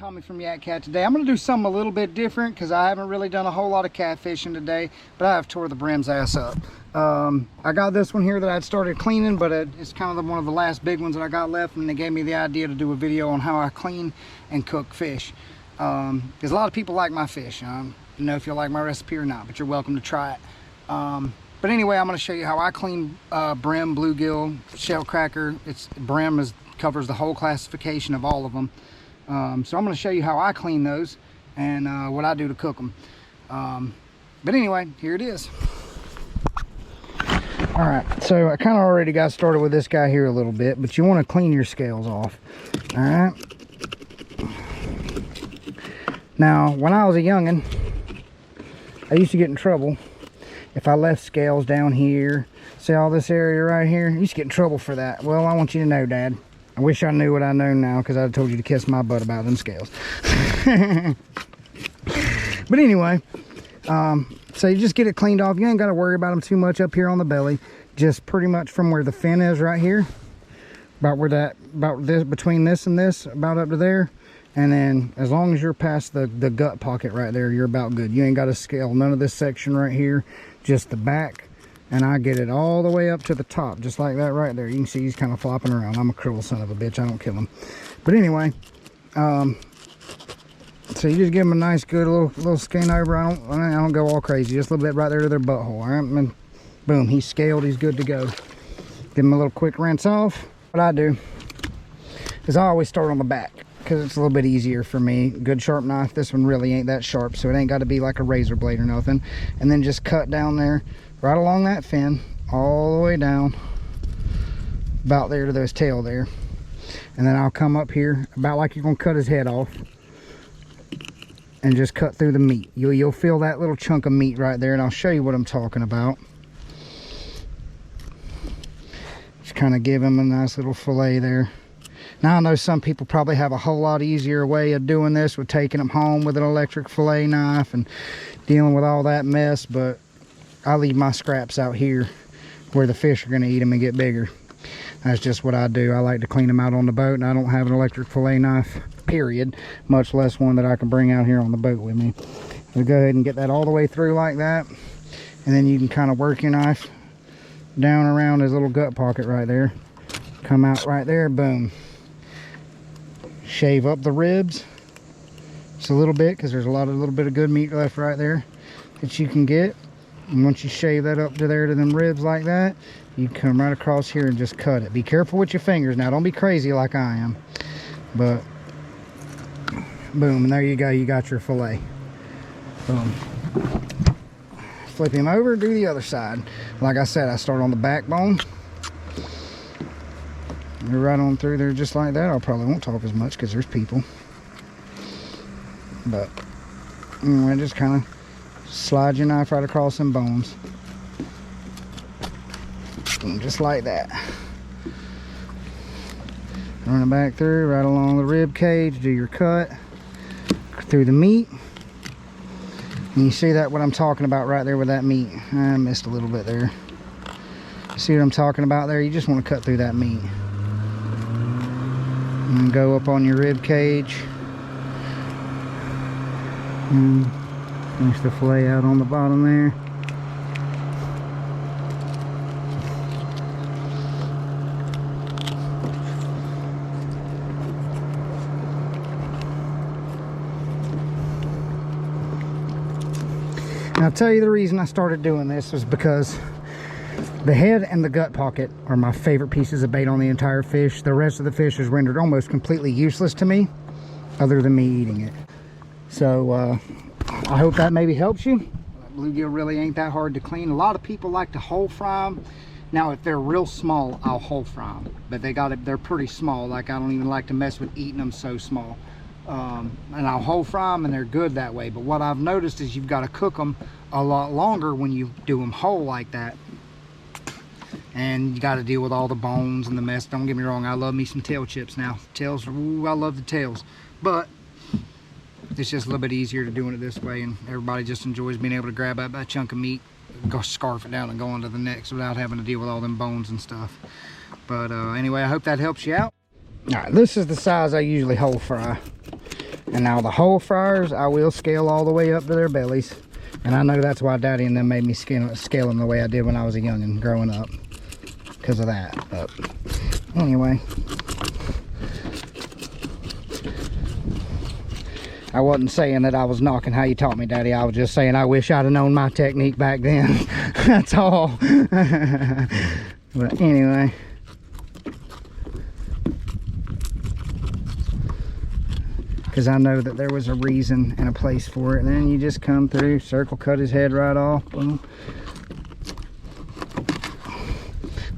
Tommy from Yak Cat. Today I'm going to do something a little bit different because I haven't really done a whole lot of catfishing today, but I have tore the Bream's ass up. I got this one here that I'd started cleaning, but it's kind of one of the last big ones that I got left, and they gave me the idea to do a video on how I clean and cook fish. Because a lot of people like my fish. I don't know if you'll like my recipe or not, but you're welcome to try it. But anyway, I'm going to show you how I clean brim, bluegill, shell cracker. Brim covers the whole classification of all of them. So I'm going to show you how I clean those and what I do to cook them. But anyway, here it is. All right, so I kind of already got started with this guy here a little bit, but you want to clean your scales off. All right. Now, when I was a youngin', I used to get in trouble if I left scales down here. See all this area right here? I used to get in trouble for that. Well, I want you to know, Dad, I wish I knew what I know now, because I'd have told you to kiss my butt about them scales. But anyway, so you just get it cleaned off. You ain't got to worry about them too much up here on the belly. Just pretty much from where the fin is right here, between this and this, about up to there. And then as long as you're past the gut pocket right there, you're about good. You ain't got to scale none of this section right here, just the back. And I get it all the way up to the top, just like that right there. You can see he's kind of flopping around. I'm a cruel son of a bitch. I don't kill him. But anyway, so you just give him a nice, good little skin over. I don't go all crazy. Just a little bit right there to their butthole. All right, and boom, he's scaled. He's good to go. Give him a little quick rinse off. What I do is I always start on the back, because it's a little bit easier for me. Good sharp knife. This one really ain't that sharp, so it ain't got to be like a razor blade or nothing. And then just cut down there, right along that fin, all the way down, about there to those tail there. And then I'll come up here, about like you're gonna cut his head off, and just cut through the meat. You'll feel that little chunk of meat right there, and I'll show you what I'm talking about. Just kind of give him a nice little fillet there. Now, I know some people probably have a whole lot easier way of doing this, with taking them home with an electric fillet knife and dealing with all that mess, but I leave my scraps out here where the fish are going to eat them and get bigger. That's just what I do. I like to clean them out on the boat, and I don't have an electric fillet knife, period, much less one that I can bring out here on the boat with me. So go ahead and get that all the way through like that, and then you can kind of work your knife down around his little gut pocket right there. Come out right there, boom. Shave up the ribs just a little bit, because there's a little bit of good meat left right there that you can get. And once you shave that up to there to them ribs like that, you come right across here and just cut it. Be careful with your fingers now. Don't be crazy like I am. But boom, and there you go. You got your fillet. Boom. Flip him over, do the other side. Like I said, I start on the backbone. You're right on through there just like that. I probably won't talk as much because there's people. But anyway, just kind of slide your knife right across them bones. And just like that. Run it back through, right along the rib cage, do your cut through the meat. And you see that what I'm talking about right there with that meat. I missed a little bit there. See what I'm talking about there? You just want to cut through that meat. And go up on your rib cage. And finish the fillet out on the bottom there. And I'll tell you the reason I started doing this was because the head and the gut pocket are my favorite pieces of bait on the entire fish. The rest of the fish is rendered almost completely useless to me, other than me eating it. So I hope that maybe helps you. Bluegill really ain't that hard to clean. A lot of people like to whole fry them. Now, if they're real small, I'll whole fry them. But they're pretty small. Like, I don't even like to mess with eating them so small. And I'll whole fry them, and they're good that way. But what I've noticed is you've got to cook them a lot longer when you do them whole like that. And you got to deal with all the bones and the mess. Don't get me wrong, I love me some tail chips now. Tails, ooh, I love the tails. But it's just a little bit easier to doing it this way, and everybody just enjoys being able to grab up that chunk of meat, go scarf it down and go on to the next without having to deal with all them bones and stuff. But anyway, I hope that helps you out. All right, this is the size I usually whole fry. And now the whole fryers, I will scale all the way up to their bellies. And I know that's why Daddy and them made me scale them the way I did when I was a youngin' growing up. Because of that. But anyway. I wasn't saying that I was knocking how you taught me, Daddy. I was just saying I wish I'd have known my technique back then. That's all. But anyway. Because I know that there was a reason and a place for it. And then you just come through, circle, cut his head right off. Boom.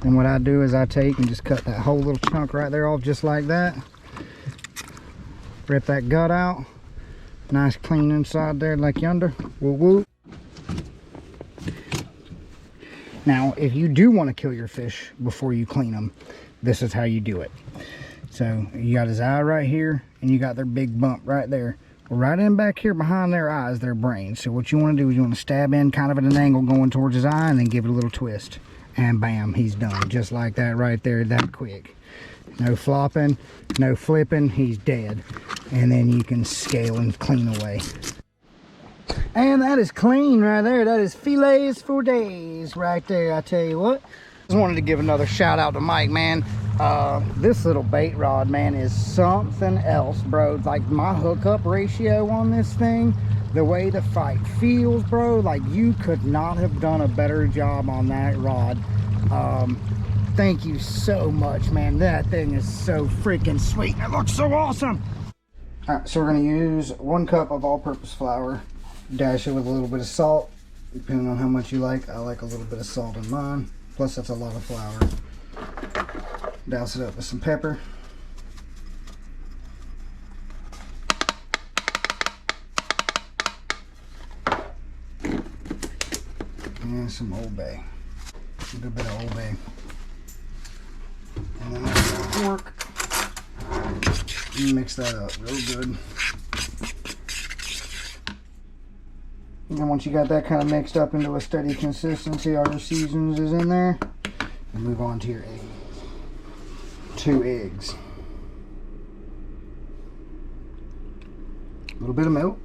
Then what I do is I take and just cut that whole little chunk right there off just like that. Rip that gut out. Nice clean inside there like yonder. Woo woo. Now, if you do want to kill your fish before you clean them, this is how you do it. So you got his eye right here, and you got their big bump right there. Well, right in back here behind their eye is their brain. So what you want to do is you want to stab in kind of at an angle going towards his eye, and then give it a little twist. And bam, he's done. Just like that right there, that quick. No flopping, no flipping, he's dead. And then you can scale and clean away. And that is clean right there. That is fillets for days right there, I tell you what. Just wanted to give another shout out to Mike, man. This little bait rod, man, is something else, bro. Like my hookup ratio on this thing, the way the fight feels, bro, like you could not have done a better job on that rod. Thank you so much, man. That thing is so freaking sweet. It looks so awesome. All right, so we're gonna use 1 cup of all-purpose flour, dash it with a little bit of salt, depending on how much you like. I like a little bit of salt in mine. Plus, that's a lot of flour. Douse it up with some pepper. And some Old Bay. A good bit of Old Bay. And then that's some pork. And mix that up real good. And then once you got that kind of mixed up into a steady consistency, all your seasonings is in there. And move on to your eggs. 2 eggs. A little bit of milk.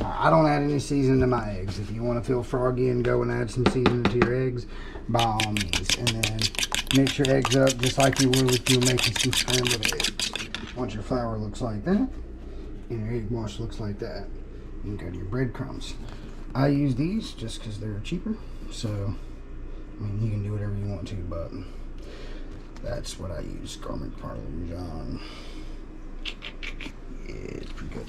I don't add any seasoning to my eggs. If you want to feel froggy and go and add some seasoning to your eggs, by all means. And then mix your eggs up just like you would if you were making some scrambled eggs. Once your flour looks like that, and your egg wash looks like that, you can go to your breadcrumbs. I use these just because they're cheaper. So, I mean, you can do whatever you want to, but that's what I use. Garlic Parmesan. Yeah, it's pretty good.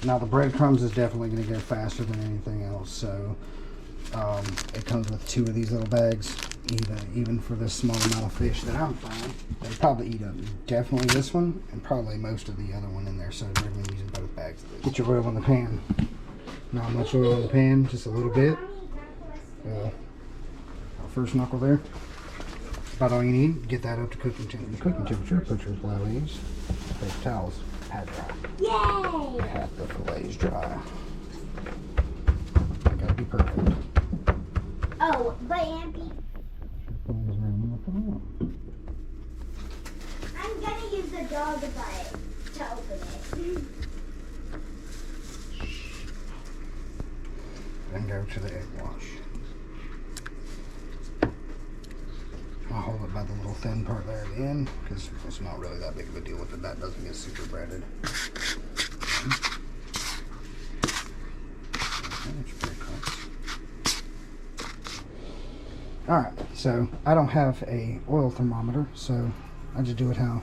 Now the breadcrumbs is definitely going to go faster than anything else. So it comes with 2 of these little bags. Even for this small amount of fish that I'm frying, they probably eat up definitely this one and probably most of the other one in there. So they're going to be using both bags. Get your oil in the pan. Not much oil in the pan, just a little bit. First knuckle there. About all you need. Get that up to cooking temperature. Put your fillets. Paper towels. Pat dry. Yay! Pat the fillets dry. Gotta be perfect. Oh, but Auntie, I'm gonna use the dog bite to open it. Then go to the egg wash. I'll hold it by the little thin part there at the end because it's not really that big of a deal if that doesn't get super breaded. Alright, so I don't have a oil thermometer, so I just do it how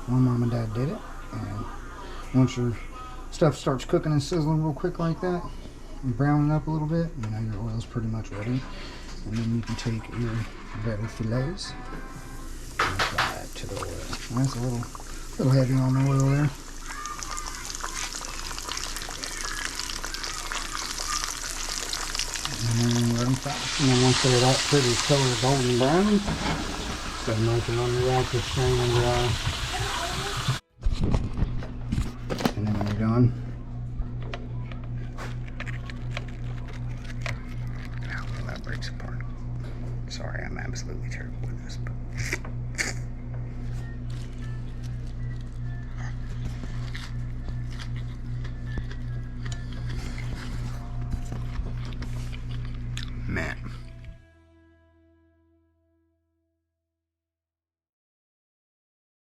my mom and dad did it. And once your stuff starts cooking and sizzling real quick like that, and browning up a little bit, you know your oil's pretty much ready. And then you can take your breaded fillets and apply it to the oil. That's a little heavy on the oil there. And then let them fry. And then once they're that pretty color golden brown, start munching on the rack to strain and dry. And then when you're done,